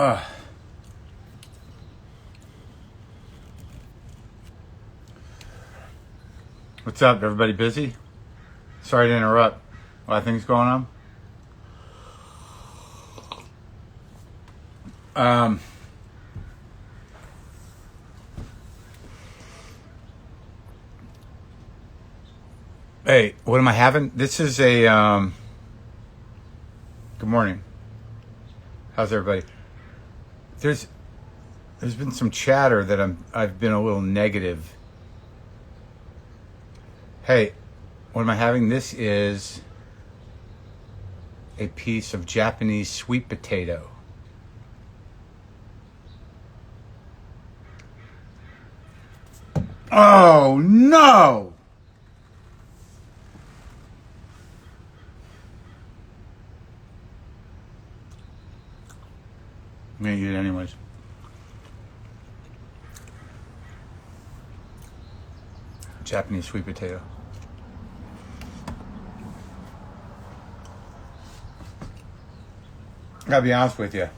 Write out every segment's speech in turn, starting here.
Uh, what's up? Everybody busy? Sorry to interrupt. A lot of things going on. Hey, what am I having? This is a good morning. How's everybody? There's been some chatter that I've been a little negative. Hey, what am I having? This is a piece of Japanese sweet potato. Oh no! I'm gonna eat it anyways. Japanese sweet potato. I gotta be honest with you.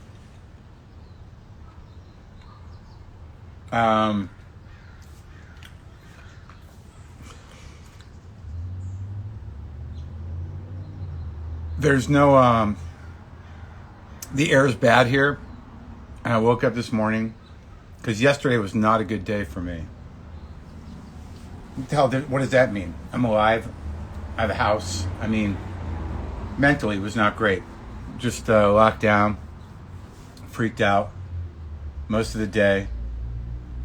There's no the air is bad here, and I woke up this morning because yesterday was not a good day for me. What does that mean? I'm alive. I have a house. I mean, mentally it was not great. Just locked down, freaked out most of the day.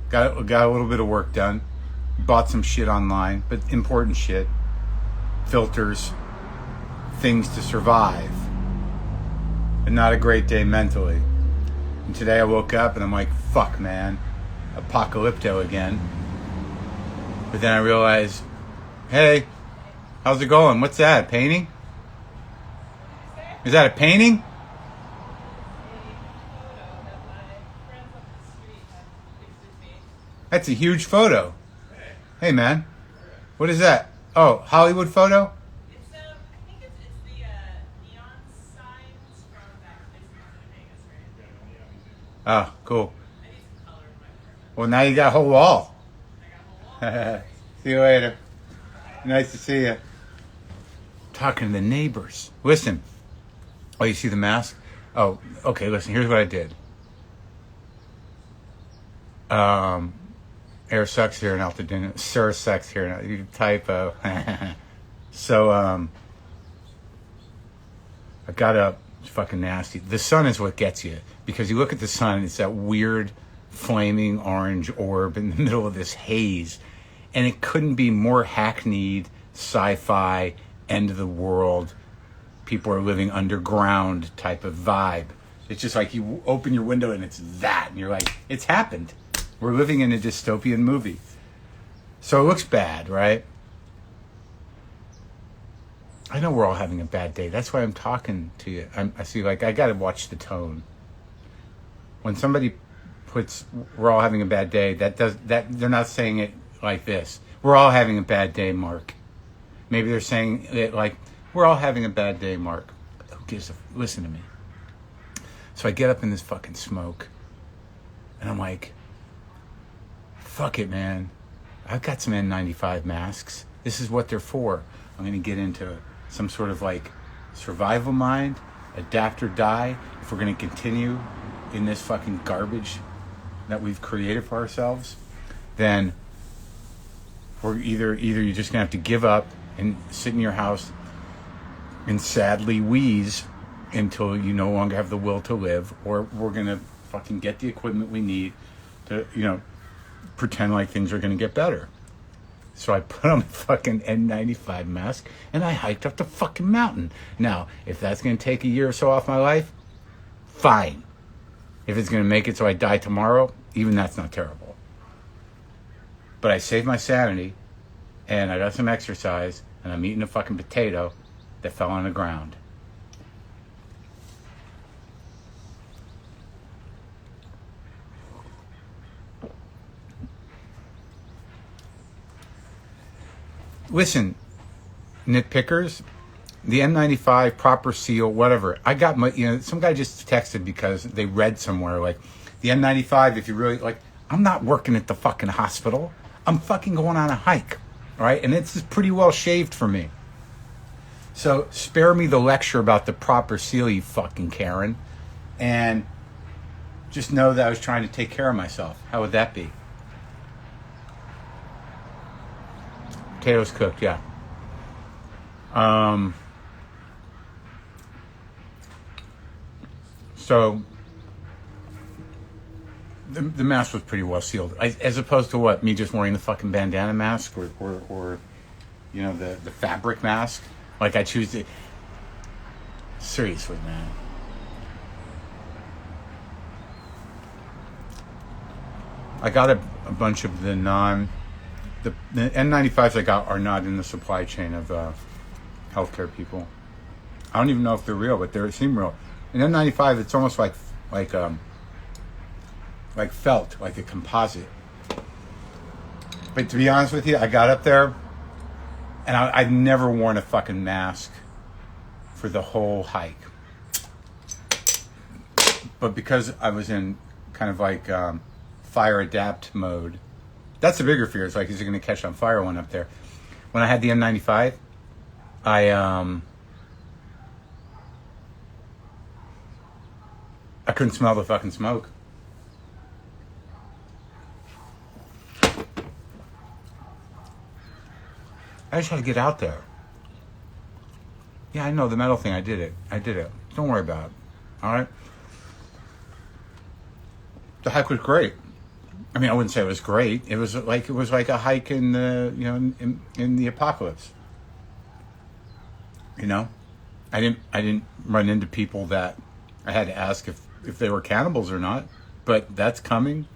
Got a little bit of work done. Bought some shit online, but important shit. Filters, things to survive. And not a great day mentally. And today I woke up and I'm like, fuck, man. Apocalypto again. But then I realized, hey, how's it going? What's that? Painting? Is that a painting? That's a huge photo. Hey, man. What is that? Oh, Hollywood photo? I think it's the neon signs from that place in Vegas, right? Oh, cool. I need some color in my apartment. Well, now you got a whole wall. I got a whole wall. See you later. Nice to see you. Talking to the neighbors. Listen. Oh, you see the mask? Oh, okay, listen, here's what I did. Air sucks here in Altadena. Sir sucks here in you typo. So, I got up. It's fucking nasty. The sun is what gets you. Because you look at the sun, it's that weird, flaming orange orb in the middle of this haze. And it couldn't be more hackneyed, sci-fi, end of the world, people are living underground type of vibe. It's just like you open your window and it's that. And you're like, it's happened. We're living in a dystopian movie. So it looks bad, right? I know we're all having a bad day. That's why I'm talking to you. I see, like, I got to watch the tone. When somebody puts, we're all having a bad day, they're not saying it like this. We're all having a bad day, Marc. Maybe they're saying it like, we're all having a bad day, Marc. Who gives a... Listen to me. So I get up in this fucking smoke. And I'm like, fuck it, man. I've got some N95 masks. This is what they're for. I'm going to get into some sort of like survival mind, adapt or die. If we're going to continue in this fucking garbage that we've created for ourselves, then we're either you're just going to have to give up and sit in your house and sadly wheeze until you no longer have the will to live, or we're going to fucking get the equipment we need to, pretend like things are going to get better. So I put on my fucking N95 mask and I hiked up the fucking mountain. Now, if that's going to take a year or so off my life, fine. If it's going to make it so I die tomorrow, even that's not terrible. But I saved my sanity and I got some exercise and I'm eating a fucking potato that fell on the ground. Listen, nitpickers, the N95 proper seal, whatever. I got my, some guy just texted because they read somewhere like the N95. If you really like, I'm not working at the fucking hospital. I'm fucking going on a hike, all right? And it's pretty well shaved for me. So spare me the lecture about the proper seal, you fucking Karen, and just know that I was trying to take care of myself. How would that be? Potatoes cooked, yeah. So the mask was pretty well sealed, as opposed to what, me just wearing the fucking bandana mask or the fabric mask. Like I choose to. Seriously, man. I got a bunch of the N95s I got are not in the supply chain of healthcare people. I don't even know if they're real, but they seem real. An N95, it's almost like felt, like a composite. But to be honest with you, I got up there, and I've never worn a fucking mask for the whole hike. But because I was in kind of like fire adapt mode, that's the bigger fear. It's like, is it going to catch on fire when up there? When I had the N95, I couldn't smell the fucking smoke. I just had to get out there. Yeah, I know the metal thing. I did it. Don't worry about it. All right. The hike was great. I mean, I wouldn't say it was great. It was like a hike in the in the apocalypse. I didn't run into people that I had to ask if they were cannibals or not. But that's coming.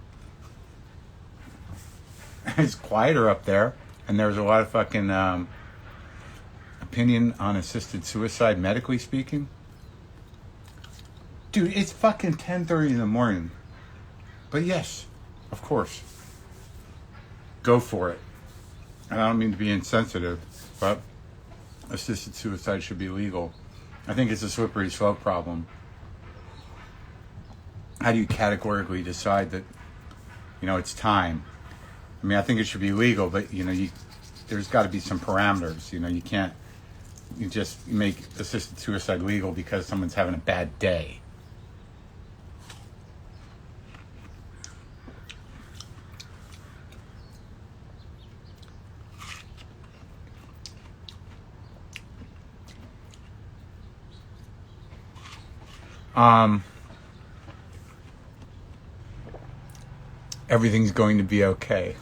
It's quieter up there. And there was a lot of fucking opinion on assisted suicide, medically speaking. Dude, it's fucking 10:30 in the morning. But yes, of course. Go for it. And I don't mean to be insensitive, but assisted suicide should be legal. I think it's a slippery slope problem. How do you categorically decide that, it's time? I mean, I think it should be legal, but there's got to be some parameters. You can't just make assisted suicide legal because someone's having a bad day. Everything's going to be okay.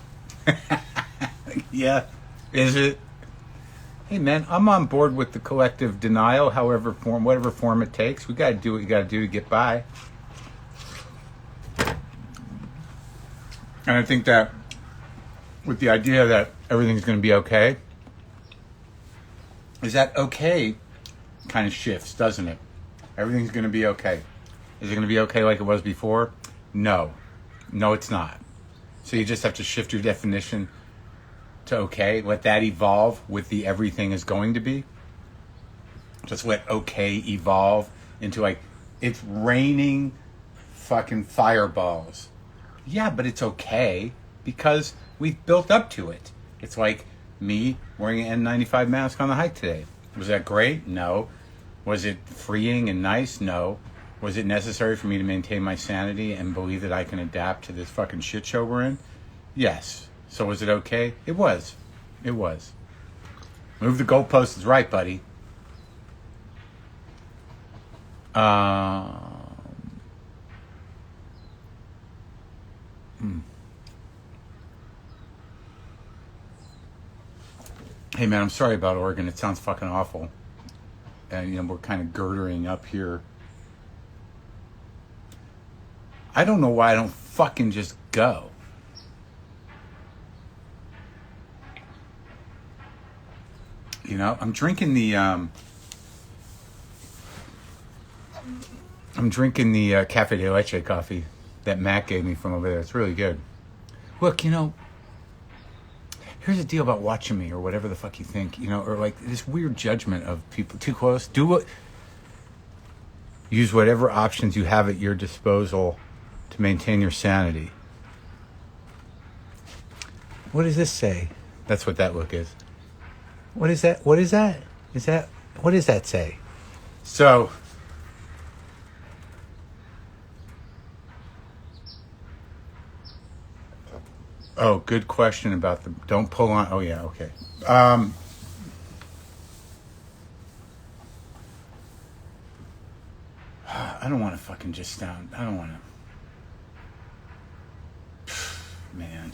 Yeah, is it? Hey man, I'm on board with the collective denial, whatever form it takes. We gotta do what you gotta do to get by. And I think that with the idea that everything's gonna be okay, is that okay kind of shifts, doesn't it? Everything's gonna be okay. Is it gonna be okay like it was before? No, it's not. So you just have to shift your definition to okay, let that evolve with the everything is going to be. Just let okay evolve into like, it's raining fucking fireballs. Yeah, but it's okay because we've built up to it. It's like me wearing an N95 mask on the hike today. Was that great? No. Was it freeing and nice? No. Was it necessary for me to maintain my sanity and believe that I can adapt to this fucking shit show we're in? Yes. So was it okay? It was. Move the goalpost is right, buddy. Hey man, I'm sorry about Oregon. It sounds fucking awful. And we're kind of girdering up here. I don't know why I don't fucking just go. I'm drinking the Cafe de Leche coffee that Mac gave me from over there. It's really good. Look, here's the deal about watching me or whatever the fuck you think, you know, or like this weird judgment of people too close. Use whatever options you have at your disposal to maintain your sanity. What does this say? That's what that look is. What is that? What is that? What does that say? So, oh, good question about the, don't pull on, oh yeah, okay. I don't want to fucking just sound, I don't want to, man.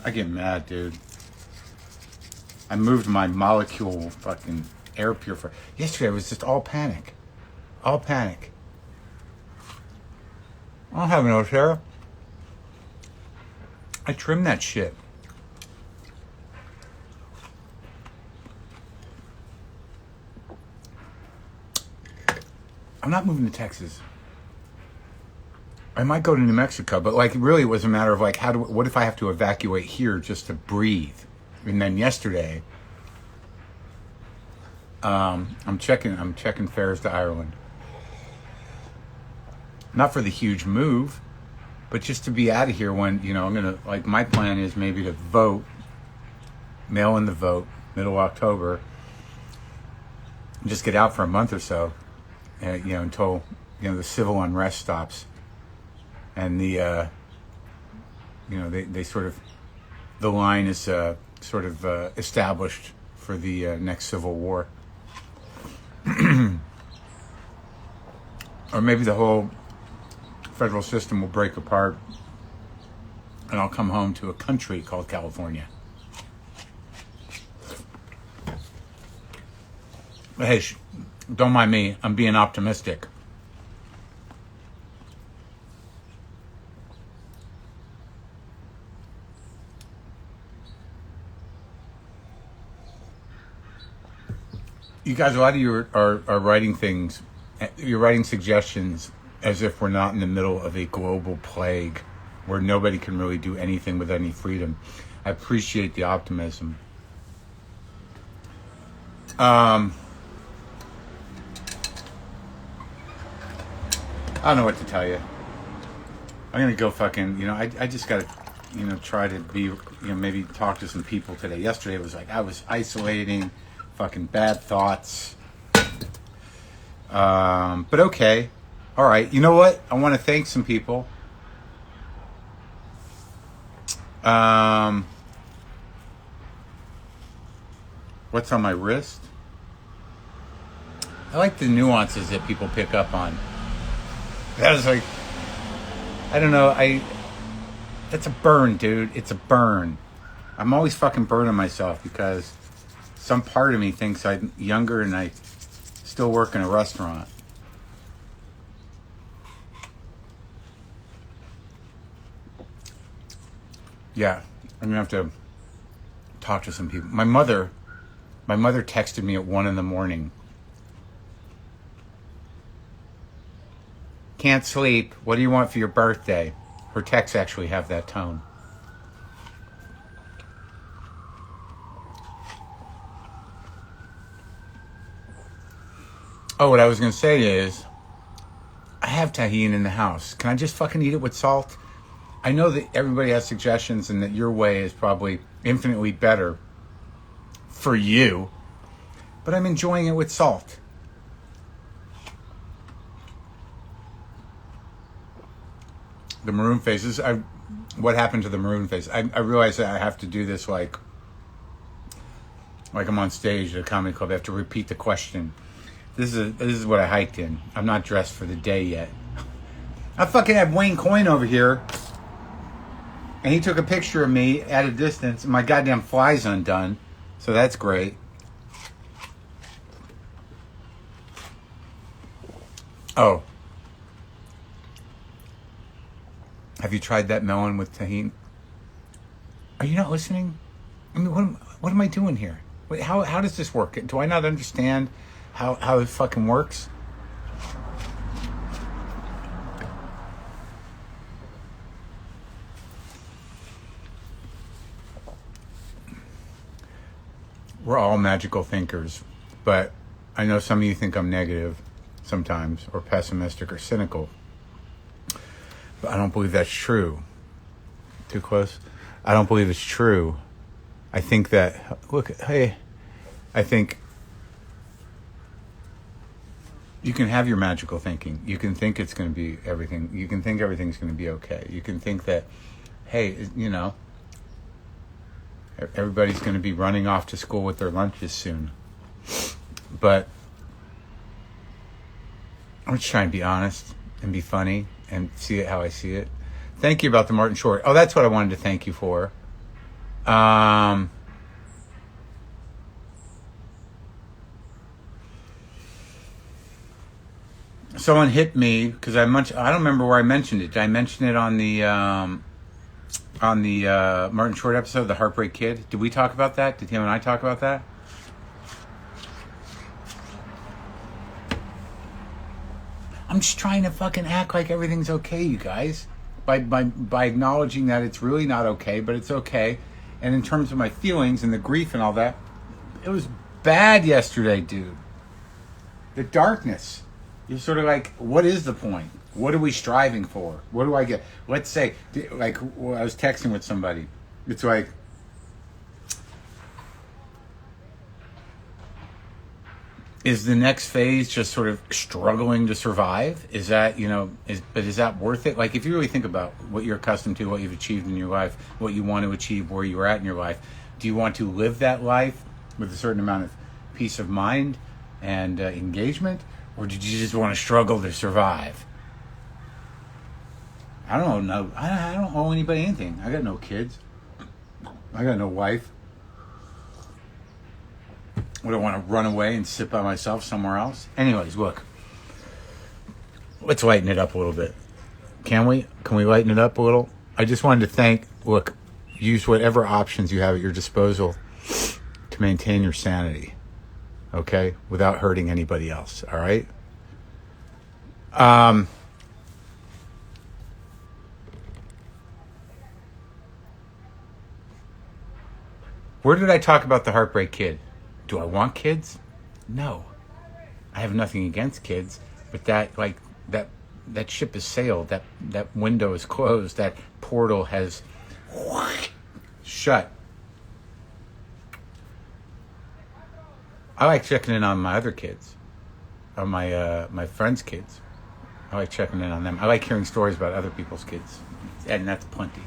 I get mad, dude. I moved my molecule fucking air purifier. Yesterday it was just all panic. All panic. I don't have no Sarah. I trimmed that shit. I'm not moving to Texas. I might go to New Mexico, but like really it was a matter of like what if I have to evacuate here just to breathe? And then yesterday, I'm checking fares to Ireland. Not for the huge move, but just to be out of here when, you know, I'm gonna, like, my plan is maybe to vote, mail in the vote, middle of October, and just get out for a month or so, you know, until, you know, the civil unrest stops. And the, you know, they sort of, the line is sort of established for the next civil war. Or maybe the whole federal system will break apart and I'll come home to a country called California. But hey, don't mind me, I'm being optimistic. You guys, a lot of you are writing things, you're writing suggestions as if we're not in the middle of a global plague where nobody can really do anything with any freedom. I appreciate the optimism. I don't know what to tell you. I'm going to go fucking, you know, I just got to, you know, try to be, you know, maybe talk to some people today. Yesterday it was like I was isolating, fucking bad thoughts. But okay. All right. You know what? I want to thank some people. What's on my wrist? I like the nuances that people pick up on. That was like, I don't know, that's a burn, dude. It's a burn. I'm always fucking burning myself because some part of me thinks I'm younger and I still work in a restaurant. Yeah, I'm gonna have to talk to some people. My mother texted me at 1 a.m. Can't sleep. What do you want for your birthday? Her texts actually have that tone. Oh, what I was going to say is, I have tahini in the house. Can I just fucking eat it with salt? I know that everybody has suggestions and that your way is probably infinitely better for you, but I'm enjoying it with salt. The maroon faces. What happened to the maroon face? I realize that I have to do this like I'm on stage at a comedy club. I have to repeat the question. This is what I hiked in. I'm not dressed for the day yet. I fucking have Wayne Coyne over here, and he took a picture of me at a distance, and my goddamn fly's undone, so that's great. Oh. Have you tried that melon with tahini? Are you not listening? I mean, what am I doing here? Wait, how does this work? Do I not understand how it fucking works? we're all magical thinkers, but I know some of you think I'm negative sometimes, or pessimistic, or cynical. But I don't believe that's true. Too close? I don't believe it's true. I think that, look, hey, I think you can have your magical thinking. You can think it's going to be everything. You can think everything's going to be okay. You can think that, hey, you know, everybody's going to be running off to school with their lunches soon. But I'm just trying to be honest and be funny and see it how I see it. Thank you about the Martin Short. Oh, that's what I wanted to thank you for. Someone hit me because I don't remember where I mentioned it. Did I mention it on the Martin Short episode, The Heartbreak Kid? Did we talk about that? Did him and I talk about that? I'm just trying to fucking act like everything's okay, you guys. By acknowledging that it's really not okay, but it's okay. And in terms of my feelings and the grief and all that, it was bad yesterday, dude. The darkness. You're sort of like, what is the point? What are we striving for? What do I get? Let's say, like, I was texting with somebody. It's like, is the next phase just sort of struggling to survive? Is that, you know, is that worth it? Like, if you really think about what you're accustomed to, what you've achieved in your life, what you want to achieve, where you're at in your life, do you want to live that life with a certain amount of peace of mind and engagement? Or did you just want to struggle to survive? I don't know. I don't owe anybody anything. I got no kids. I got no wife. Would I want to run away and sit by myself somewhere else? Anyways, look. Let's lighten it up a little bit. Can we? Can we lighten it up a little? I just wanted to use whatever options you have at your disposal to maintain your sanity. Okay? Without hurting anybody else. All right? Where did I talk about the Heartbreak Kid? Do I want kids? No. I have nothing against kids, but that ship has sailed. That window is closed. That portal has shut. I like checking in on my other kids, on my friends' kids. I like checking in on them. I like hearing stories about other people's kids, and that's plenty.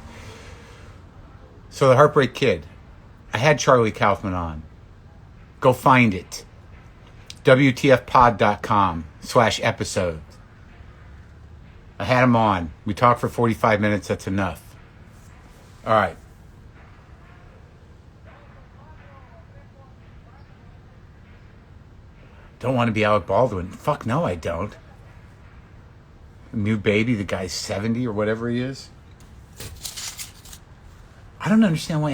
So the Heartbreak Kid. I had Charlie Kaufman on. Go find it. WTFpod.com/episode. I had him on. We talked for 45 minutes. That's enough. All right. Don't want to be Alec Baldwin. Fuck no, I don't. New baby, the guy's 70 or whatever he is. I don't understand why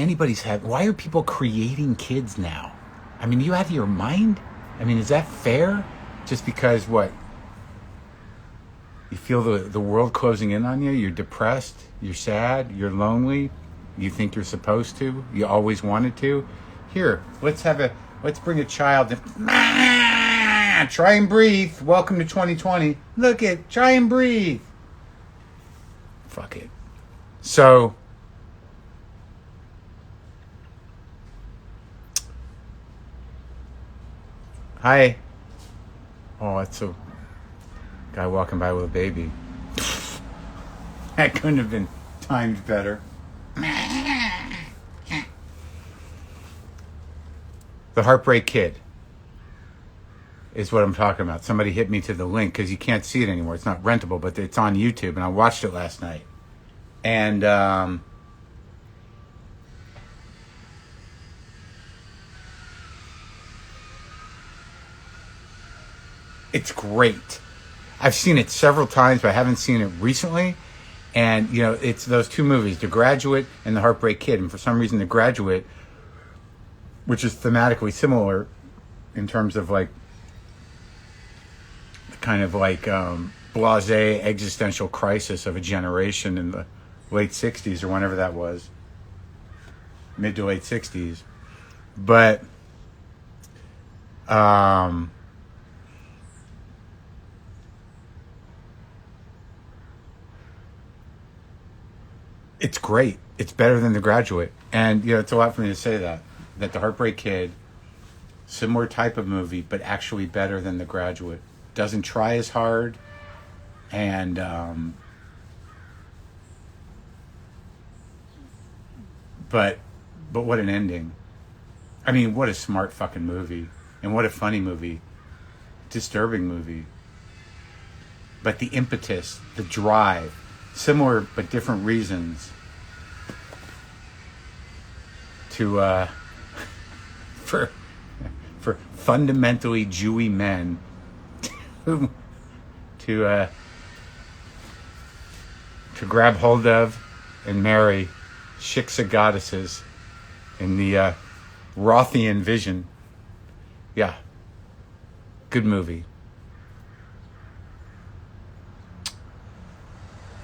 why are people creating kids now? I mean, you out of your mind? I mean, is that fair? Just because what? You feel the world closing in on you? You're depressed? You're sad? You're lonely? You think you're supposed to? You always wanted to? Here, let's bring a child and try and breathe. Welcome to 2020. Look it, try and breathe. Fuck it. So hi. Oh, that's a guy walking by with a baby. That couldn't have been timed better. The Heartbreak Kid is what I'm talking about. Somebody hit me to the link because you can't see it anymore. It's not rentable, but it's on YouTube, and I watched it last night. And it's great. I've seen it several times, but I haven't seen it recently. And, you know, it's those two movies, The Graduate and The Heartbreak Kid. And for some reason, The Graduate, which is thematically similar in terms of like, kind of like blasé existential crisis of a generation in the late 60s or whenever that was. Mid to late 60s. But Um, it's great. It's better than The Graduate. And, it's a lot for me to say that The Heartbreak Kid, similar type of movie, but actually better than The Graduate. Doesn't try as hard. And, but what an ending. I mean, what a smart fucking movie. And what a funny movie. Disturbing movie. But the impetus, the drive, similar but different reasons to for fundamentally Jewy men to grab hold of and marry Shiksa goddesses in the Rothian vision. Yeah. Good movie.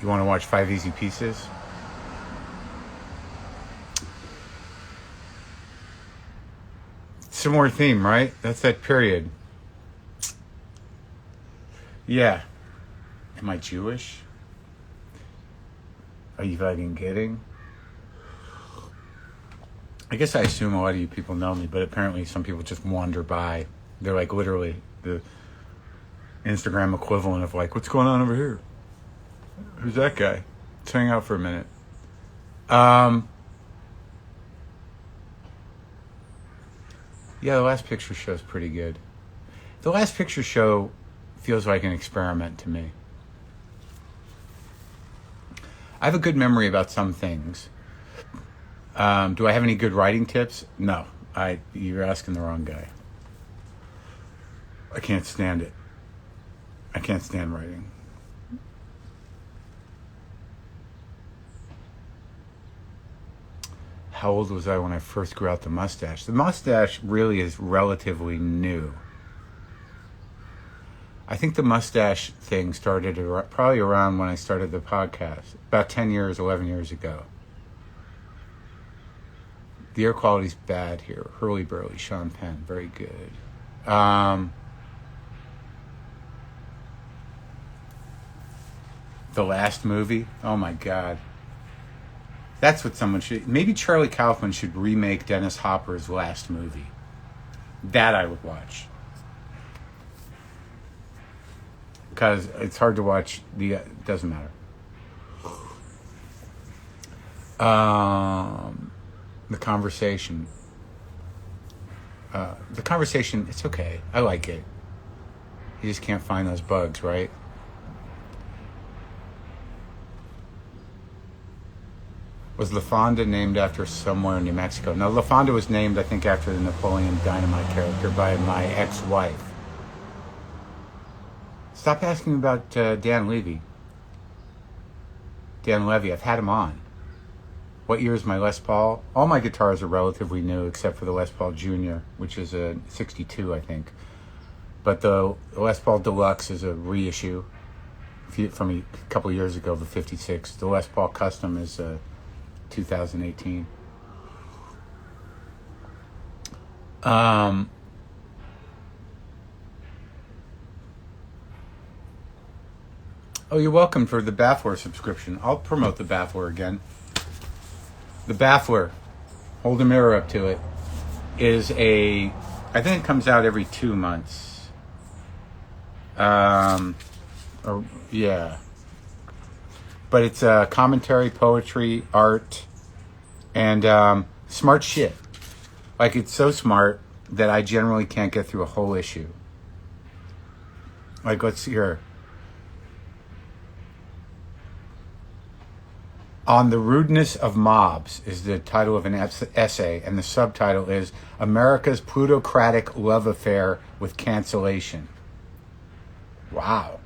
You want to watch 5 Easy Pieces? Similar theme, right? That's that period. Yeah. Am I Jewish? Are you fucking kidding? I guess I assume a lot of you people know me, but apparently some people just wander by. They're like literally the Instagram equivalent of like, what's going on over here? Who's that guy? Let's hang out for a minute. Yeah, the Last Picture Show is pretty good. The Last Picture Show feels like an experiment to me. I have a good memory about some things. Do I have any good writing tips? No. You're asking the wrong guy. I can't stand it. I can't stand writing. How old was I when I first grew out the mustache? The mustache really is relatively new. I think the mustache thing started probably around when I started the podcast, about 10 years, 11 years ago. The air quality's bad here. Hurly Burly, Sean Penn, very good. The last movie, oh my God. That's what someone should... Maybe Charlie Kaufman should remake Dennis Hopper's last movie. That I would watch. Because it's hard to watch the... doesn't matter. The Conversation. The Conversation, it's okay. I like it. You just can't find those bugs, right? Was La Fonda named after somewhere in New Mexico? No, La Fonda was named, I think, after the Napoleon Dynamite character by my ex-wife. Stop asking about Dan Levy. Dan Levy, I've had him on. What year is my Les Paul? All my guitars are relatively new, except for the Les Paul Jr., which is a 62, I think. But the Les Paul Deluxe is a reissue from a couple of years ago, the 56. The Les Paul Custom is 2018. Oh, you're welcome for the Baffler subscription. I'll promote the Baffler again. The Baffler, hold a mirror up to it, is I think it comes out every 2 months. Yeah. But it's commentary, poetry, art, and smart shit. Like, it's so smart that I generally can't get through a whole issue. Like, let's see here. On the Rudeness of Mobs is the title of an essay, and the subtitle is America's Plutocratic Love Affair with Cancellation. Wow.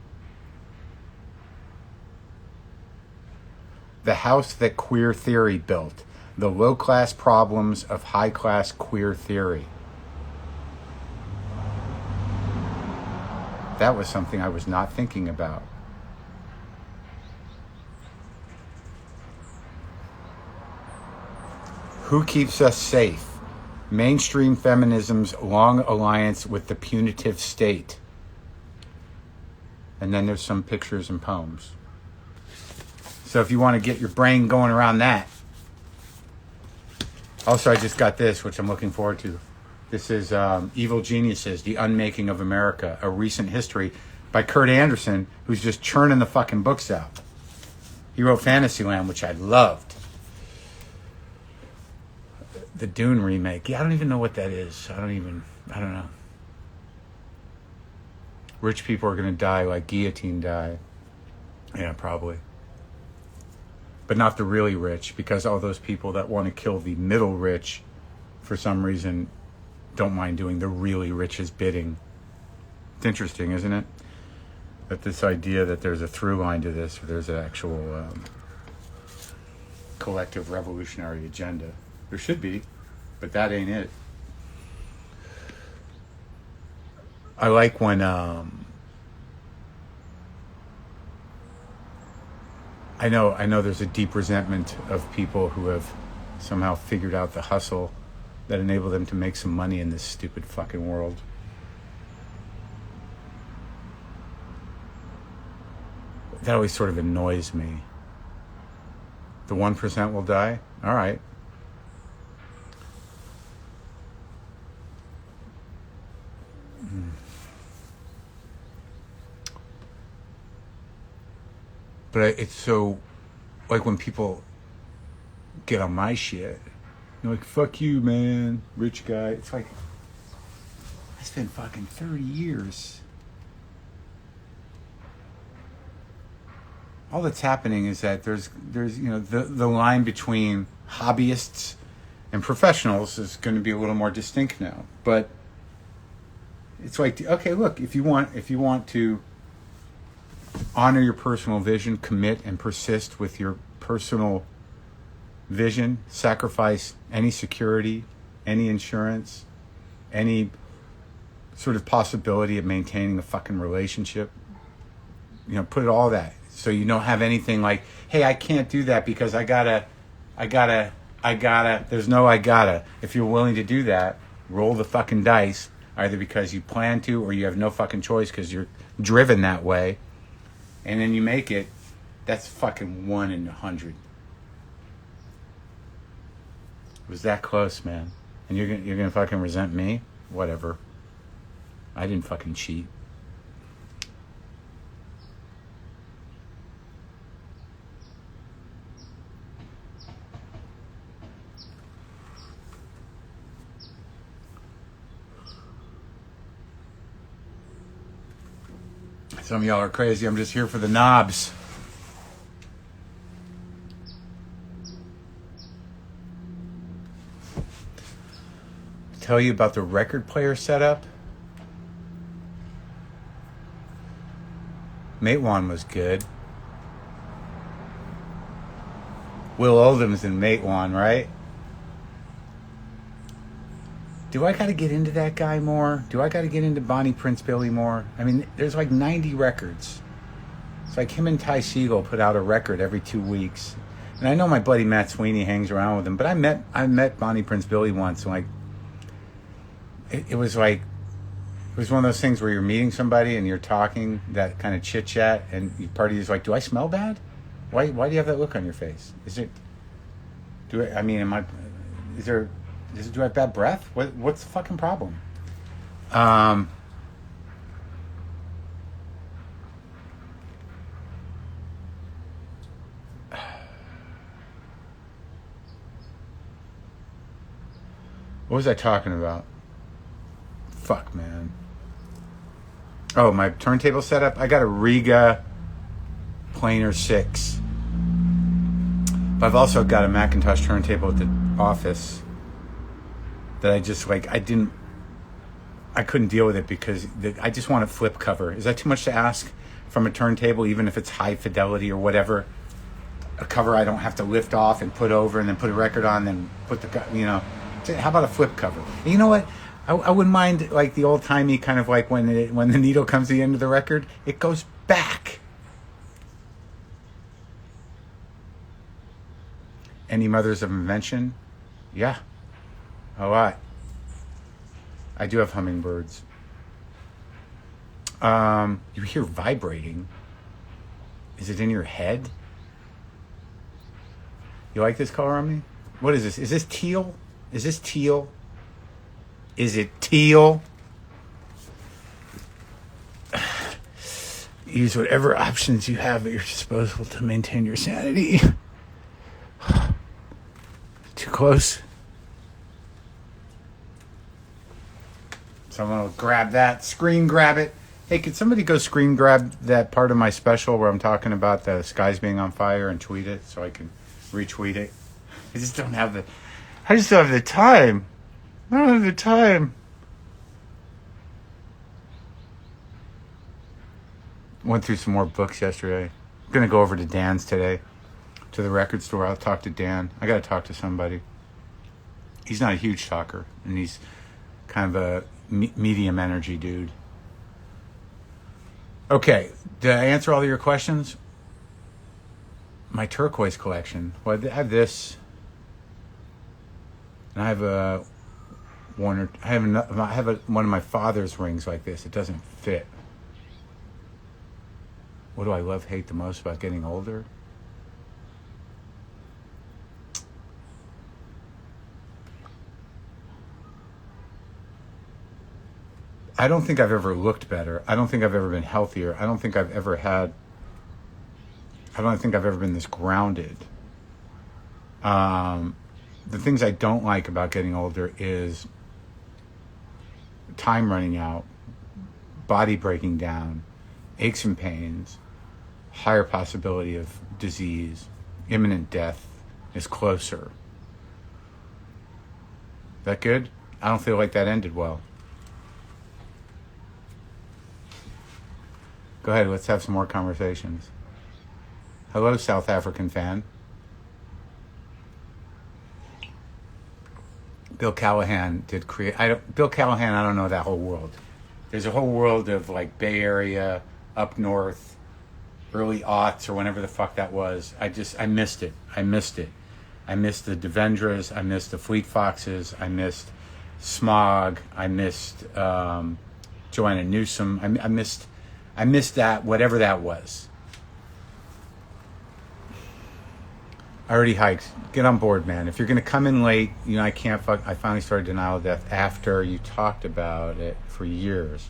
The House That Queer Theory Built. The Low-Class Problems of High-Class Queer Theory. That was something I was not thinking about. Who Keeps Us Safe? mainstream feminism's long alliance with the punitive state. And then there's some pictures and poems. So if you want to get your brain going around that. Also, I just got this, which I'm looking forward to. This is Evil Geniuses, The Unmaking of America, a Recent History by Kurt Anderson, who's just churning the fucking books out. He wrote Fantasyland, which I loved. The Dune remake. Yeah, I don't even know what that is. I don't know. Rich people are going to die like guillotine die. Yeah, probably. But not the really rich, because all those people that want to kill the middle rich, for some reason, don't mind doing the really rich's bidding. It's interesting, isn't it? That this idea that there's a through line to this, or there's an actual collective revolutionary agenda. There should be, but that ain't it. I like when I know there's a deep resentment of people who have somehow figured out the hustle that enabled them to make some money in this stupid fucking world. That always sort of annoys me. The 1% will die? All right. But it's so, like when people get on my shit, they're like, fuck you, man, rich guy. It's like, I spent fucking 30 years. All that's happening is that there's the line between hobbyists and professionals is going to be a little more distinct now. But it's like, okay, look, if you want to honor your personal vision, commit and persist with your personal vision, sacrifice any security, any insurance, any sort of possibility of maintaining a fucking relationship, put all that. So you don't have anything like, hey, I can't do that because I gotta. There's no I gotta. If you're willing to do that, roll the fucking dice, either because you plan to or you have no fucking choice because you're driven that way, and then you make it. That's fucking 1 in 100. It was that close, man. And you're gonna fucking resent me? Whatever. I didn't fucking cheat. Some of y'all are crazy. I'm just here for the knobs. Tell you about the record player setup. Matewan was good. Will Oldham's in Matewan, right? Do I got to get into that guy more? Do I got to get into Bonnie Prince Billy more? I mean, there's like 90 records. It's like him and Ty Segall put out a record every 2 weeks. And I know my buddy Matt Sweeney hangs around with him, but I met Bonnie Prince Billy once, and like it was one of those things where you're meeting somebody and you're talking, that kind of chit chat, and your party is like, do I smell bad? Why do you have that look on your face? Do I have bad breath? What's the fucking problem? What was I talking about? Fuck, man. Oh, my turntable setup? I got a Riga Planer 6. But I've also got a Macintosh turntable at the office that I just I couldn't deal with it because I just want a flip cover. Is that too much to ask from a turntable, even if it's high fidelity or whatever? A cover I don't have to lift off and put over and then put a record on, then put how about a flip cover? And you know what? I wouldn't mind like the old timey kind of like when the needle comes to the end of the record, it goes back. Any mothers of invention? Yeah, a lot. I do have hummingbirds. You hear vibrating. Is it in your head? You like this color on me? What is this? Is this teal? Is this teal? Is it teal? Use whatever options you have at your disposal to maintain your sanity. Too close. Someone will grab that, screen grab it. Hey, could somebody go screen grab that part of my special where I'm talking about the skies being on fire and tweet it so I can retweet it? I just don't have the time. I don't have the time. Went through some more books yesterday. I'm going to go over to Dan's today, to the record store. I'll talk to Dan. I got to talk to somebody. He's not a huge talker, and he's kind of a medium energy dude. Okay, did I answer all of your questions? My turquoise collection. Well, I have this, and I have one of my father's rings like this. It doesn't fit. What do I love, hate the most about getting older? I don't think I've ever looked better. I don't think I've ever been healthier. I don't think I've ever been this grounded. The things I don't like about getting older is time running out, body breaking down, aches and pains, higher possibility of disease, imminent death is closer. That good? I don't feel like that ended well. Go ahead, let's have some more conversations. Hello, South African fan. Bill Callahan did create... Bill Callahan, I don't know that whole world. There's a whole world of like Bay Area, up north, early aughts or whenever the fuck that was. I missed it. I missed the Devendras. I missed the Fleet Foxes. I missed Smog. I missed Joanna Newsom. I missed that, whatever that was. I already hiked. Get on board, man. If you're going to come in late, I can't fuck. I finally started Denial of Death after you talked about it for years.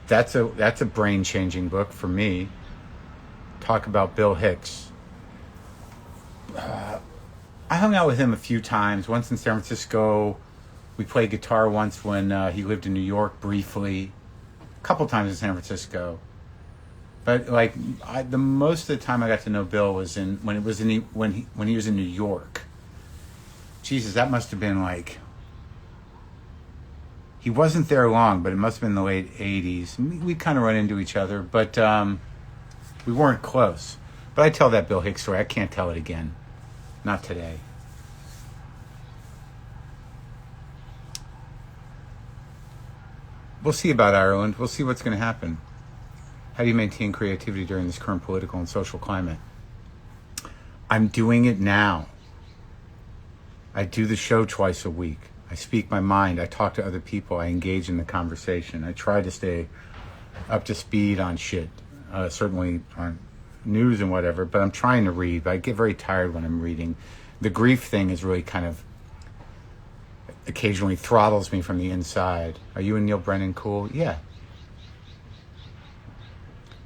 That's a brain-changing book for me. Talk about Bill Hicks. I hung out with him a few times. Once in San Francisco. We played guitar once when he lived in New York briefly. A couple times in San Francisco. But the most of the time I got to know Bill was when he was in New York. Jesus, that must have been he wasn't there long, but it must have been the late 80s. We kind of run into each other, but we weren't close. But I tell that Bill Hicks story. I can't tell it again. Not today. We'll see about Ireland. We'll see what's going to happen. How do you maintain creativity during this current political and social climate? I'm doing it now. I do the show twice a week. I speak my mind. I talk to other people. I engage in the conversation. I try to stay up to speed on shit. Certainly on news and whatever, but I'm trying to read. But I get very tired when I'm reading. The grief thing is really kind of occasionally throttles me from the inside. Are you and Neil Brennan cool? Yeah.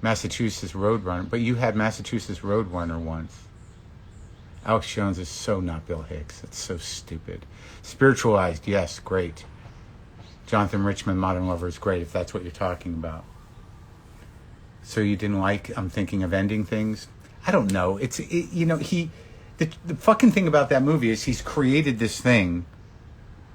Massachusetts Roadrunner. But you had Massachusetts Roadrunner once. Alex Jones is so not Bill Hicks. It's so stupid. Spiritualized, yes, great. Jonathan Richman, Modern Lover is great if that's what you're talking about. So you didn't like I'm Thinking of Ending Things? I don't know. The fucking thing about that movie is he's created this thing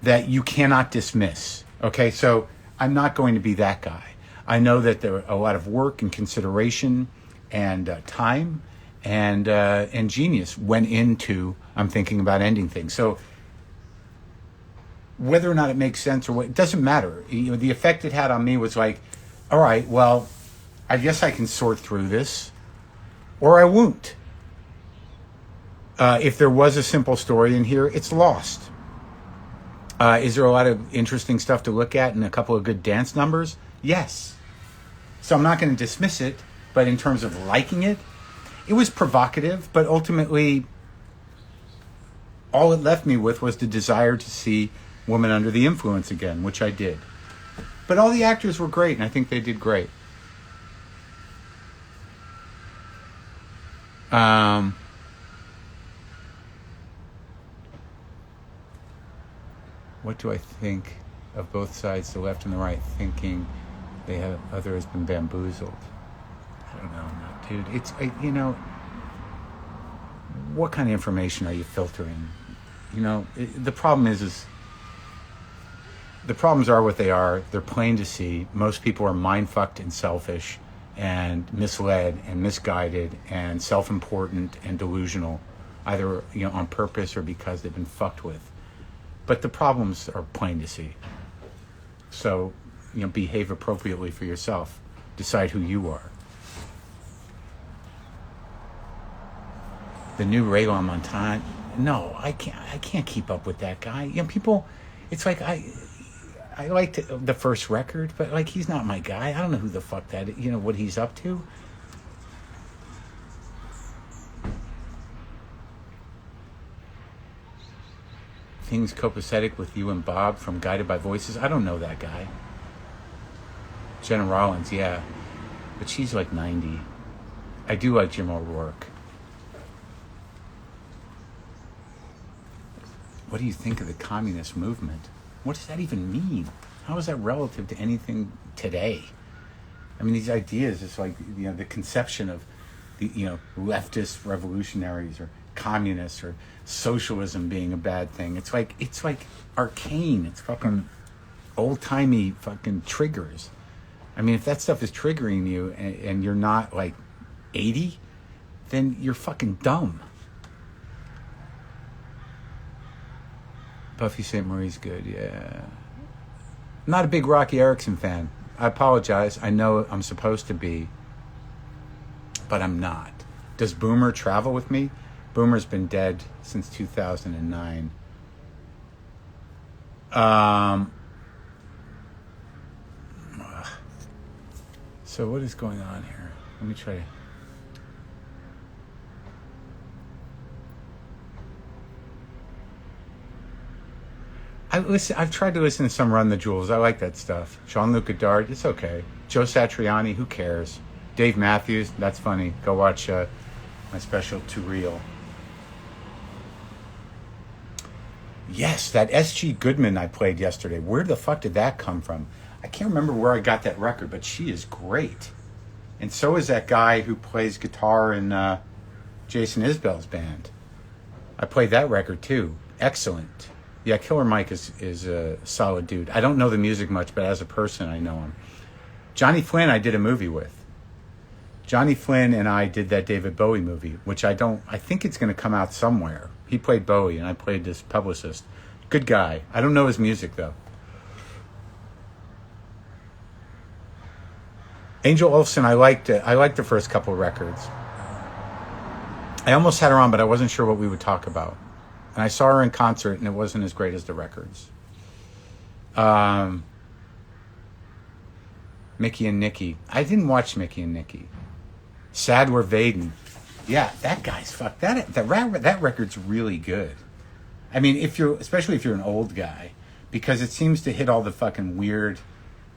that you cannot dismiss. Okay, so I'm not going to be that guy. I know that there a lot of work and consideration and time and genius went into I'm Thinking About Ending Things. So whether or not it makes sense or what, it doesn't matter. The effect it had on me was all right, well, I guess I can sort through this, or I won't. If there was a simple story in here, it's lost. Is there a lot of interesting stuff to look at and a couple of good dance numbers? Yes. So I'm not going to dismiss it, but in terms of liking it, it was provocative, but ultimately all it left me with was the desire to see Woman Under the Influence again, which I did. But all the actors were great, and I think they did great. What do I think of both sides, the left and the right, thinking they have other has been bamboozled? I don't know, dude. It's, you know, what kind of information are you filtering? You know, the problem is the problems are what they are. They're plain to see. Most people are mind-fucked and selfish and misled and misguided and self-important and delusional, either, you know, on purpose or because they've been fucked with. But the problems are plain to see. So, you know, behave appropriately for yourself. Decide who you are. The new Raylon Montaigne. No, I can't keep up with that guy. You know, people, it's like I liked the first record, but like he's not my guy. I don't know who the fuck that, you know, what he's up to. Things copacetic with you and Bob from Guided by Voices. I don't know that guy. Jenna Rollins, yeah. But she's like 90. I do like Jim O'Rourke. What do you think of the communist movement? What does that even mean? How is that relative to anything today? I mean, these ideas, it's like, you know, the conception of the, you know, leftist revolutionaries or communists or socialism being a bad thing. It's like arcane. It's fucking old-timey fucking triggers. I mean, if that stuff is triggering you and you're not like 80, then you're fucking dumb. Buffy St. Marie's good, yeah. Not a big Rocky Erickson fan. I apologize. I know I'm supposed to be, but I'm not. Does Boomer travel with me? Boomer's been dead since 2009. So what is going on here? Let me try to... I've tried to listen to some Run the Jewels. I like that stuff. Jean-Luc Godard, it's okay. Joe Satriani, who cares? Dave Matthews, that's funny. Go watch my special Too Real. Yes, that S.G. Goodman I played yesterday. Where the fuck did that come from? I can't remember where I got that record, but she is great. And so is that guy who plays guitar in Jason Isbell's band. I played that record too. Excellent. Yeah, Killer Mike is a solid dude. I don't know the music much, but as a person, I know him. Johnny Flynn I did a movie with. Johnny Flynn and I did that David Bowie movie, which I think it's going to come out somewhere. He played Bowie and I played this publicist. Good guy. I don't know his music though. Angel Olsen, I liked it. I liked the first couple of records. I almost had her on, but I wasn't sure what we would talk about. And I saw her in concert, and it wasn't as great as the records. Mickey and Nicky. I didn't watch Mickey and Nicky. Sadler Vaden. Yeah, that guy's fucked. That record's really good. I mean, especially if you're an old guy, because it seems to hit all the fucking weird,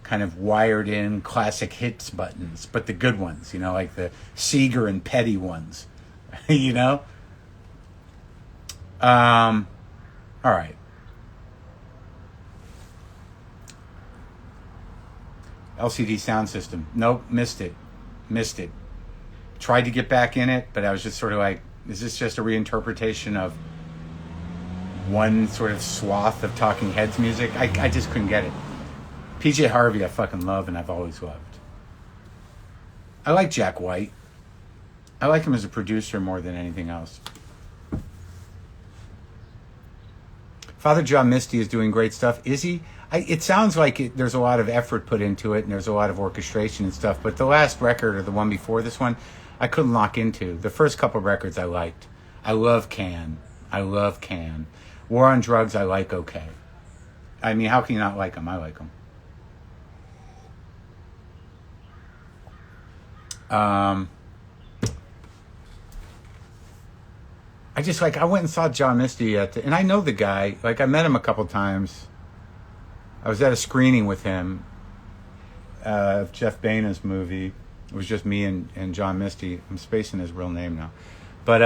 kind of wired-in classic hits buttons, but the good ones, you know, like the Seeger and Petty ones, you know. All right. LCD sound system. Nope, missed it. Tried to get back in it, but I was just sort of like, is this just a reinterpretation of one sort of swath of Talking Heads music? I just couldn't get it. PJ Harvey I fucking love and I've always loved. I like Jack White. I like him as a producer more than anything else. Father John Misty is doing great stuff. Is he? It sounds like there's a lot of effort put into it and there's a lot of orchestration and stuff, but the last record or the one before this one, I couldn't lock into. The first couple of records I liked. I love Can. War on Drugs I like okay. I mean, how can you not like them? I like them. I just like, I went and saw John Misty and I know the guy. Like, I met him a couple times. I was at a screening with him of Jeff Baina's movie. It was just me and John Misty. I'm spacing his real name now. But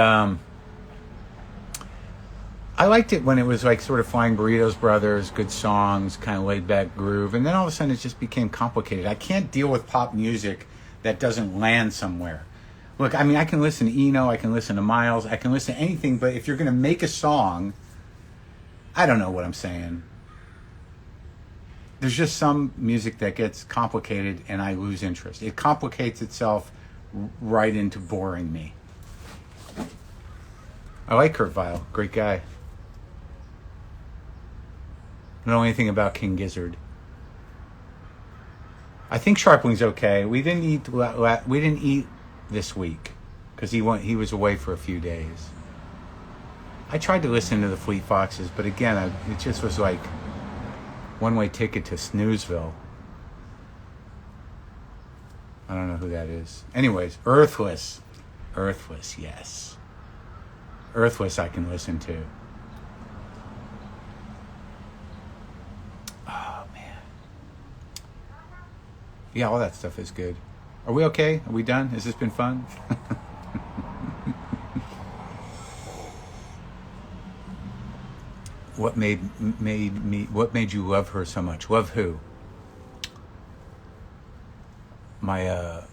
I liked it when it was like sort of Flying Burritos Brothers, good songs, kind of laid back groove. And then all of a sudden it just became complicated. I can't deal with pop music that doesn't land somewhere. Look, I mean, I can listen to Eno, I can listen to Miles, I can listen to anything, but if you're going to make a song, I don't know what I'm saying. There's just some music that gets complicated and I lose interest. It complicates itself right into boring me. I like Kurt Weill, great guy. I don't know anything about King Gizzard. I think Sharpling's okay. We didn't eat this week because he was away for a few days. I tried to listen to the Fleet Foxes, but again, it just was like one-way ticket to Snoozeville. I don't know who that is. Anyways, Earthless, yes. Earthless I can listen to. Oh, man. Yeah, all that stuff is good. Are we okay? Are we done? Has this been fun? What made you love her so much? Love who? My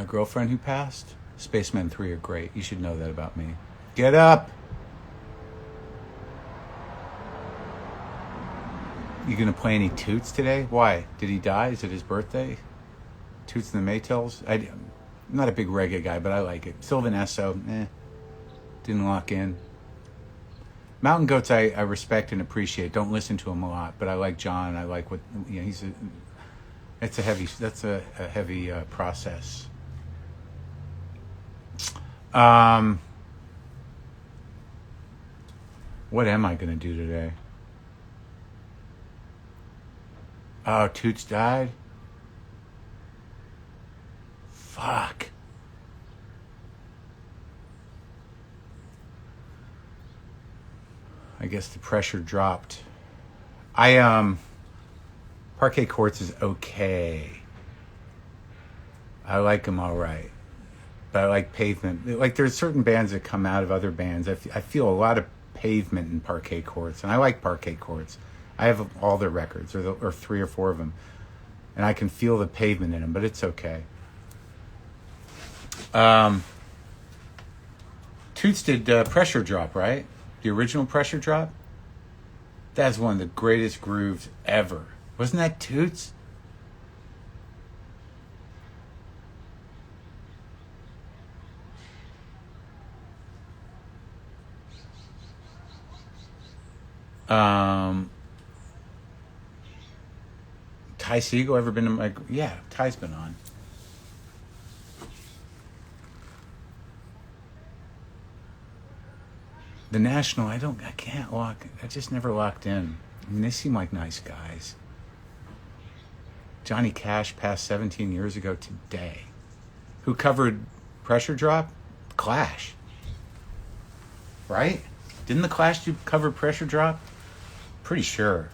girlfriend who passed? Spacemen 3 are great. You should know that about me. Get up! You gonna play any Toots today? Why? Did he die? Is it his birthday? Toots and the Maytals? I'm not a big reggae guy, but I like it. Sylvan Esso, didn't lock in. Mountain Goats I respect and appreciate. Don't listen to him a lot, but I like John. I like what, you know, that's a heavy process. What am I going to do today? Oh, Toots died? Fuck. I guess the pressure dropped. Parquet Courts is okay. I like them all right. But I like Pavement. Like, there's certain bands that come out of other bands. I feel a lot of Pavement in Parquet Courts, and I like Parquet Courts. I have all their records, or 3 or 4 of them, and I can feel the Pavement in them, but it's okay. Toots did Pressure Drop, right? The original Pressure Drop? That's one of the greatest grooves ever. Wasn't that Toots? Ty Segall ever been to my... Yeah, Ty's been on. The National, I just never locked in. I mean, they seem like nice guys. Johnny Cash passed 17 years ago today. Who covered Pressure Drop? Clash. Right? Didn't the Clash cover Pressure Drop? Pretty sure.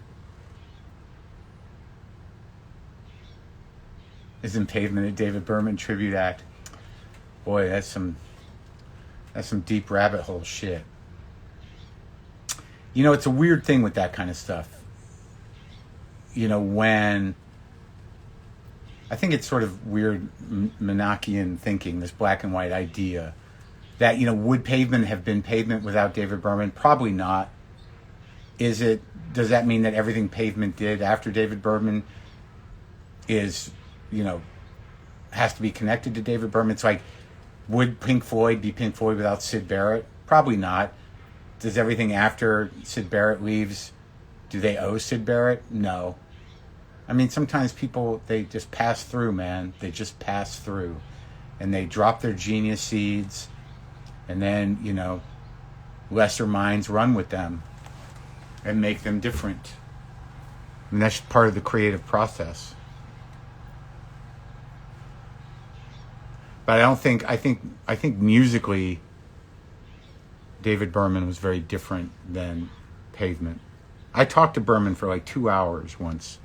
Isn't Pavement a David Berman tribute act? Boy, that's some deep rabbit hole shit. You know, it's a weird thing with that kind of stuff. You know, when... I think it's sort of weird Manichaean thinking, this black and white idea that, you know, would Pavement have been Pavement without David Berman? Probably not. Does that mean that everything Pavement did after David Berman is, you know, has to be connected to David Berman? It's like, would Pink Floyd be Pink Floyd without Syd Barrett? Probably not. Does everything after Syd Barrett leaves, do they owe Syd Barrett? No. I mean, sometimes people, they just pass through, man. They just pass through. And they drop their genius seeds. And then, you know, lesser minds run with them and make them different. I mean, that's part of the creative process. But I think musically, David Berman was very different than Pavement. I talked to Berman for like 2 hours once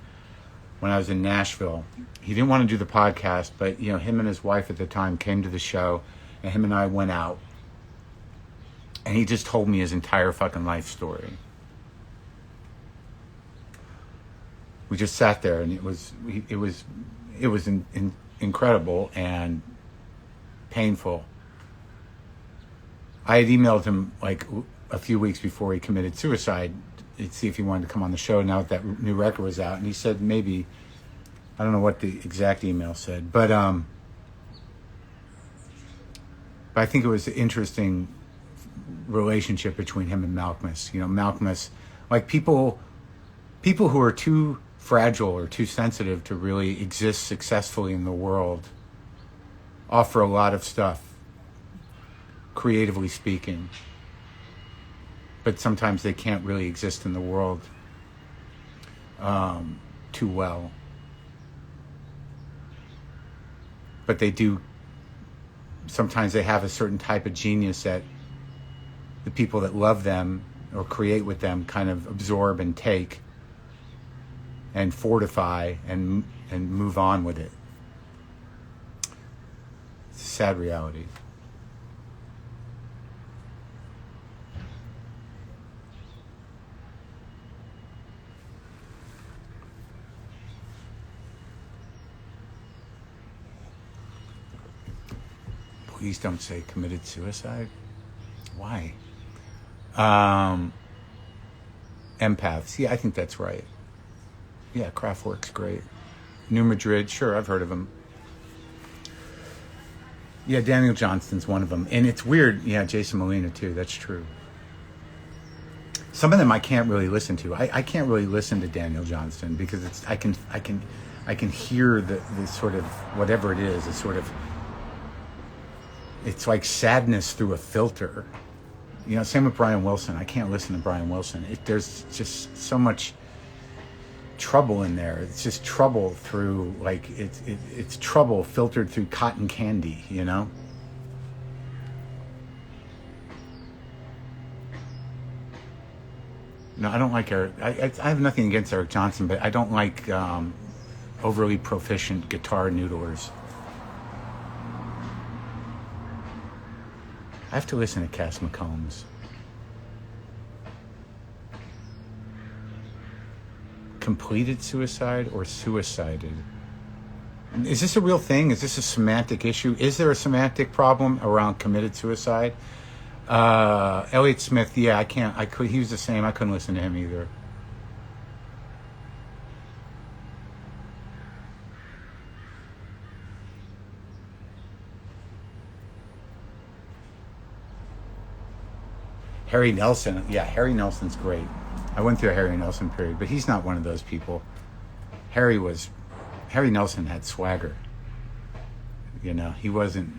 when I was in Nashville. He didn't want to do the podcast, but him and his wife at the time came to the show, and him and I went out, and he just told me his entire fucking life story. We just sat there, and it was incredible and painful. I had emailed him like a few weeks before he committed suicide to see if he wanted to come on the show now that new record was out, and he said maybe. I don't know what the exact email said, but I think it was an interesting relationship between him and Malkmus. Malkmus, like people who are too fragile or too sensitive to really exist successfully in the world offer a lot of stuff, creatively speaking, but sometimes they can't really exist in the world too well. But they do, sometimes they have a certain type of genius that the people that love them or create with them kind of absorb and take and fortify and move on with it. It's a sad reality. Please don't say committed suicide. Why? Empaths. Yeah, I think that's right. Yeah, Kraftwerk's great. New Madrid, sure, I've heard of them. Yeah, Daniel Johnston's one of them. And it's weird, yeah, Jason Molina too, that's true. Some of them I can't really listen to. I can't really listen to Daniel Johnston because I can hear the sort of, whatever it is, it's like sadness through a filter. Same with Brian Wilson. I can't listen to Brian Wilson. There's just so much trouble in there. It's just trouble through, like, it's trouble filtered through cotton candy, No, I don't like Eric. I have nothing against Eric Johnson, but I don't like overly proficient guitar noodlers. I have to listen to Cass McCombs. Completed suicide or suicided? Is this a real thing? Is this a semantic issue? Is there a semantic problem around committed suicide? Elliott Smith, yeah, he was the same. I couldn't listen to him either. Harry Nelson, yeah, Harry Nelson's great. I went through a Harry Nelson period, but he's not one of those people. Harry Nelson had swagger. He wasn't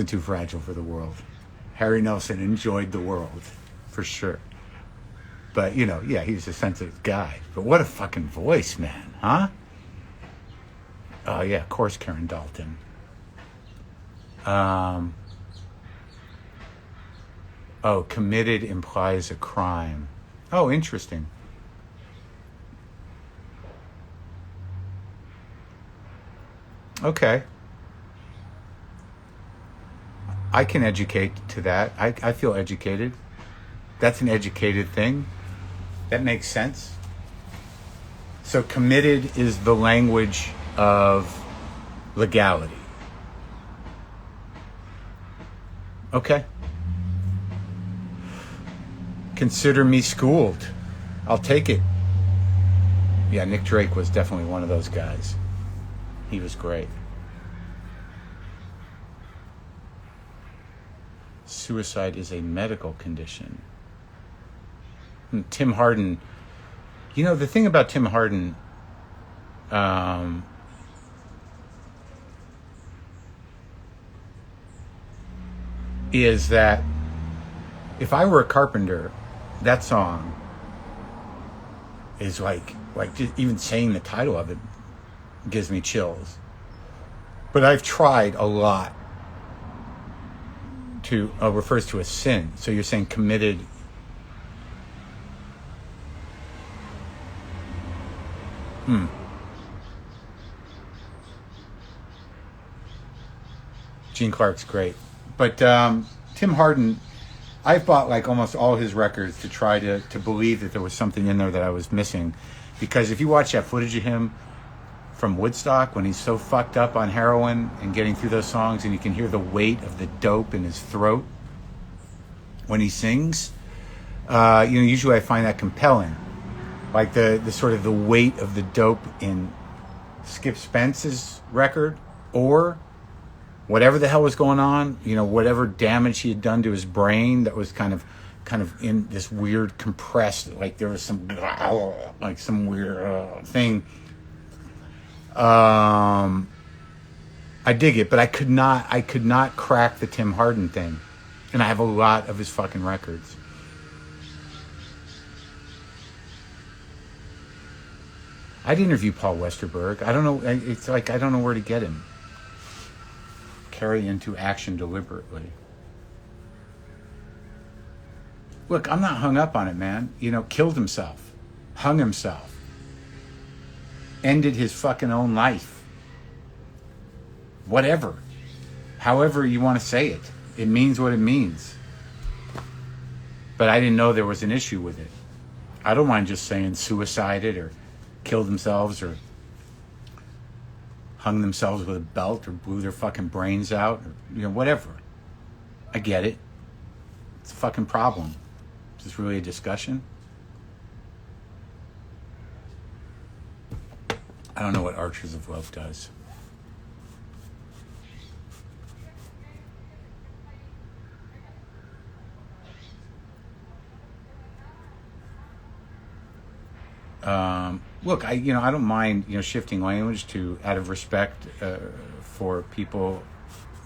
too fragile for the world. Harry Nelson enjoyed the world, for sure. But, yeah, he was a sensitive guy. But what a fucking voice, man, huh? Oh, yeah, of course, Karen Dalton. Oh, committed implies a crime. Oh, interesting. Okay. I can educate to that. I feel educated. That's an educated thing. That makes sense. So committed is the language of legality. Okay. Consider me schooled. I'll take it. Yeah, Nick Drake was definitely one of those guys. He was great. Suicide is a medical condition. Tim Harden. The thing about Tim Harden, is that if I were a carpenter, that song is like just even saying the title of it gives me chills. But I've tried a lot to refers to a sin. So you're saying committed. Gene Clark's great, but Tim Hardin, I've bought like almost all his records to try to believe that there was something in there that I was missing, because if you watch that footage of him from Woodstock when he's so fucked up on heroin and getting through those songs, and you can hear the weight of the dope in his throat when he sings, usually I find that compelling, like the sort of the weight of the dope in Skip Spence's record, or whatever the hell was going on, whatever damage he had done to his brain that was kind of in this weird compressed, like there was some weird thing. I dig it, but I could not crack the Tim Hardin thing, and I have a lot of his fucking records. I'd interview Paul Westerberg. I don't know. It's like I don't know where to get him. Carry into action deliberately. Look, I'm not hung up on it, man. Killed himself, hung himself, ended his fucking own life. Whatever, however you want to say it, it means what it means. But I didn't know there was an issue with it. I don't mind just saying suicided or killed themselves or hung themselves with a belt or blew their fucking brains out, or whatever. I get it. It's a fucking problem. Is this really a discussion? I don't know what Archers of Love does. Look, I don't mind shifting language to out of respect for people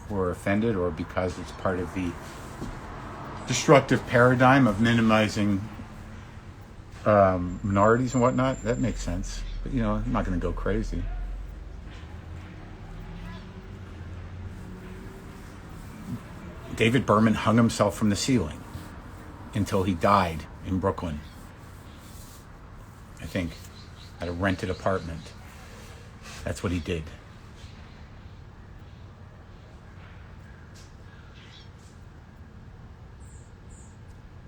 who are offended, or because it's part of the destructive paradigm of minimizing minorities and whatnot. That makes sense, but I'm not going to go crazy. David Berman hung himself from the ceiling until he died in Brooklyn, I think, at a rented apartment. That's what he did.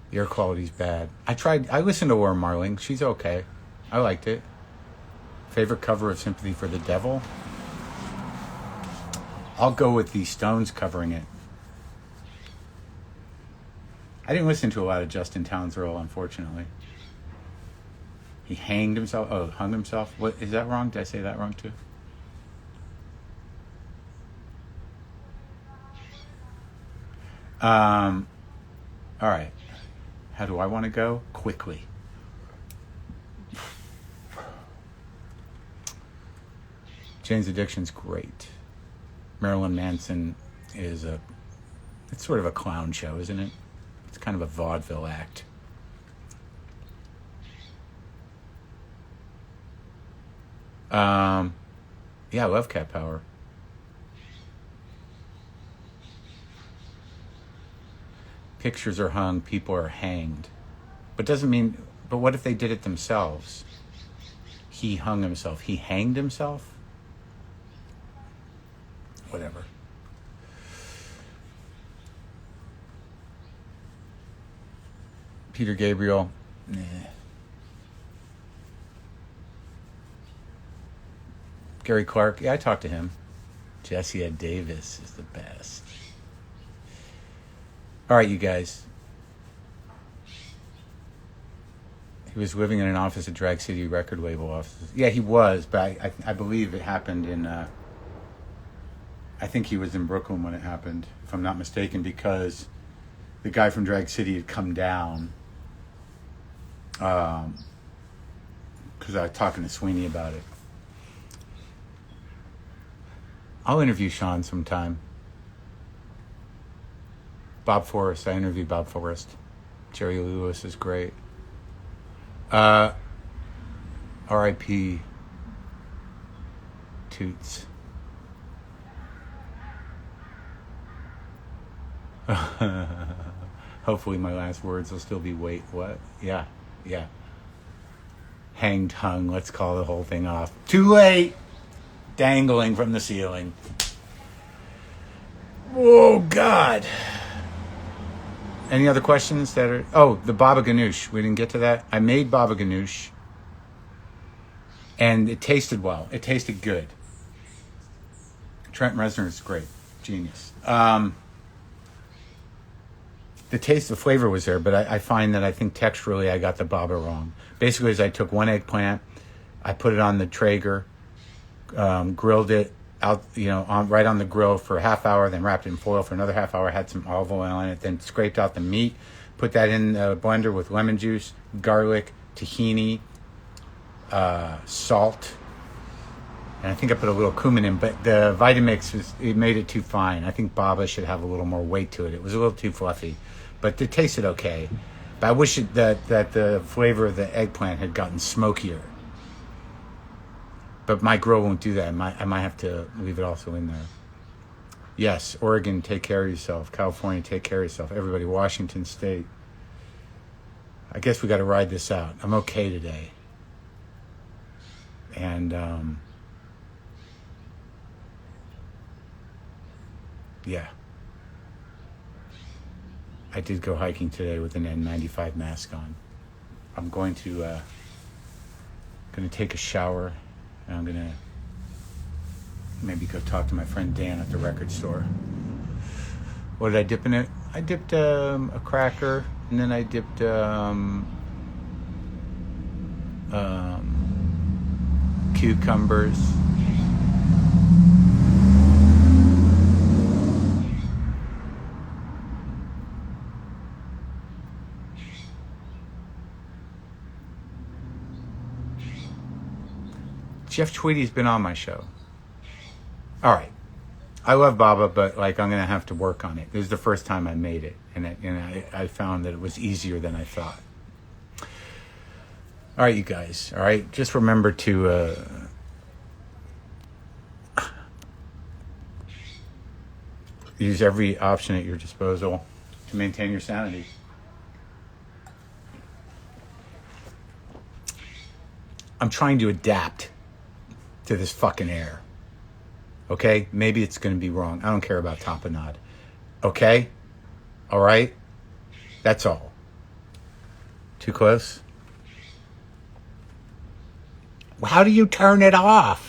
The air quality's bad. I listened to Laura Marling. She's okay. I liked it. Favorite cover of Sympathy for the Devil? I'll go with the Stones covering it. I didn't listen to a lot of Justin Townsend, unfortunately. He hanged himself. Oh, hung himself. What is that wrong? Did I say that wrong too? All right. How do I want to go? Quickly. Jane's Addiction's great. Marilyn Manson it's sort of a clown show, isn't it? It's kind of a vaudeville act. Yeah, I love Cat Power. Pictures are hung, people are hanged. But what if they did it themselves? He hung himself. He hanged himself? Whatever. Peter Gabriel, nah. Gary Clark, yeah, I talked to him. Jesse Ed Davis is the best. All right, you guys. He was living in an office at Drag City record label offices. Yeah, he was, but I believe it happened in... I think he was in Brooklyn when it happened, if I'm not mistaken, because the guy from Drag City had come down. Because I was talking to Sweeney about it. I'll interview Sean sometime. Bob Forrest. I interviewed Bob Forrest. Jerry Lewis is great. R.I.P. Toots. Hopefully my last words will still be wait, what? Yeah. Hanged, hung, let's call the whole thing off. Too late! Dangling from the ceiling. Oh, God. Any other questions that are... Oh, the baba Ghanoush. We didn't get to that. I made baba Ghanoush. And it tasted well. It tasted good. Trent Reznor is great. Genius. The flavor was there, but I find that I think texturally I got the baba wrong. Basically, as I took one eggplant, I put it on the Traeger, grilled it out, right on the grill for a half hour, then wrapped it in foil for another half hour, had some olive oil in it, then scraped out the meat, put that in the blender with lemon juice, garlic, tahini, salt, and I think I put a little cumin in, but the Vitamix it made it too fine. I think baba should have a little more weight to it. It was a little too fluffy, but it tasted okay. But I wish that the flavor of the eggplant had gotten smokier. But my grill won't do that. I might have to leave it also in there. Yes, Oregon, take care of yourself. California, take care of yourself. Everybody, Washington State. I guess we got to ride this out. I'm okay today. And, yeah. I did go hiking today with an N95 mask on. I'm going to take a shower. And I'm going to maybe go talk to my friend Dan at the record store. What did I dip in it? I dipped a cracker, and then I dipped cucumbers. Jeff Tweedy's been on my show. All right. I love baba, but I'm going to have to work on it. This is the first time I made it, and I found that it was easier than I thought. All right, you guys. All right. Just remember to use every option at your disposal to maintain your sanity. I'm trying to adapt to this fucking air. Okay? Maybe it's going to be wrong. I don't care about tapenade. Okay? All right? That's all. Too close? How do you turn it off?